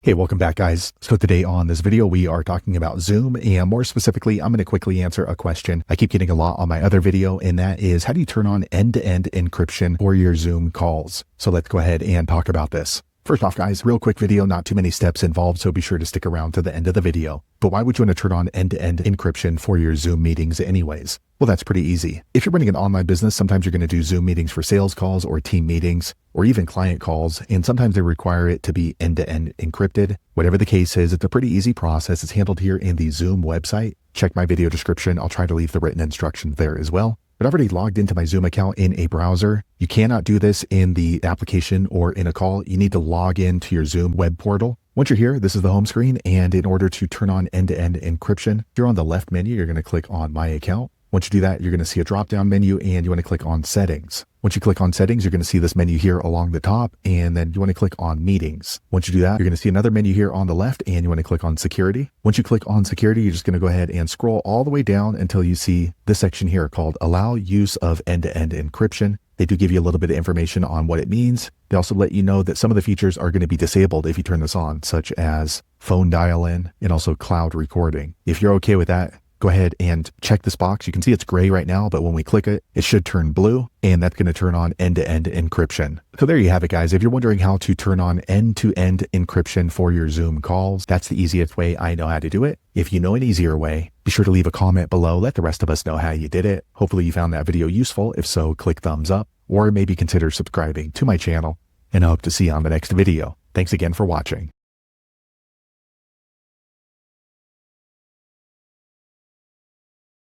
Hey, welcome back, guys. So today on this video, we are talking about Zoom, and more specifically, I'm going to quickly answer a question I keep getting a lot on my other video, and that is, how do you turn on end-to-end encryption for your Zoom calls? So let's go ahead and talk about this. First off, guys, real quick video, not too many steps involved, so be sure to stick around to the end of the video. But why would you want to turn on end-to-end encryption for your Zoom meetings anyways? Well, that's pretty easy. If you're running an online business, sometimes you're going to do Zoom meetings for sales calls or team meetings or even client calls, and sometimes they require it to be end-to-end encrypted. Whatever the case is, it's a pretty easy process. It's handled here in the Zoom website. Check my video description. I'll try to leave the written instructions there as well. But I've already logged into my Zoom account in a browser. You cannot do this in the application or in a call. You need to log into your Zoom web portal. Once you're here, this is the home screen, and in order to turn on end-to-end encryption, here on the left menu, you're going to click on My Account. Once you do that, you're going to see a drop-down menu, and you want to click on Settings. Once you click on Settings, you're going to see this menu here along the top, and then you want to click on Meetings. Once you do that, you're going to see another menu here on the left, and you want to click on Security. Once you click on Security, you're just going to go ahead and scroll all the way down until you see this section here called Allow Use of End-to-End Encryption. They do give you a little bit of information on what it means. They also let you know that some of the features are going to be disabled if you turn this on, such as phone dial-in and also cloud recording. If you're okay with that, go ahead and check this box. You can see it's gray right now, but when we click it, it should turn blue, and that's going to turn on end-to-end encryption. So there you have it, guys. If you're wondering how to turn on end-to-end encryption for your Zoom calls, that's the easiest way I know how to do it. If you know an easier way, be sure to leave a comment below. Let the rest of us know how you did it. Hopefully you found that video useful. If so, click thumbs up, or maybe consider subscribing to my channel, and I hope to see you on the next video. Thanks again for watching.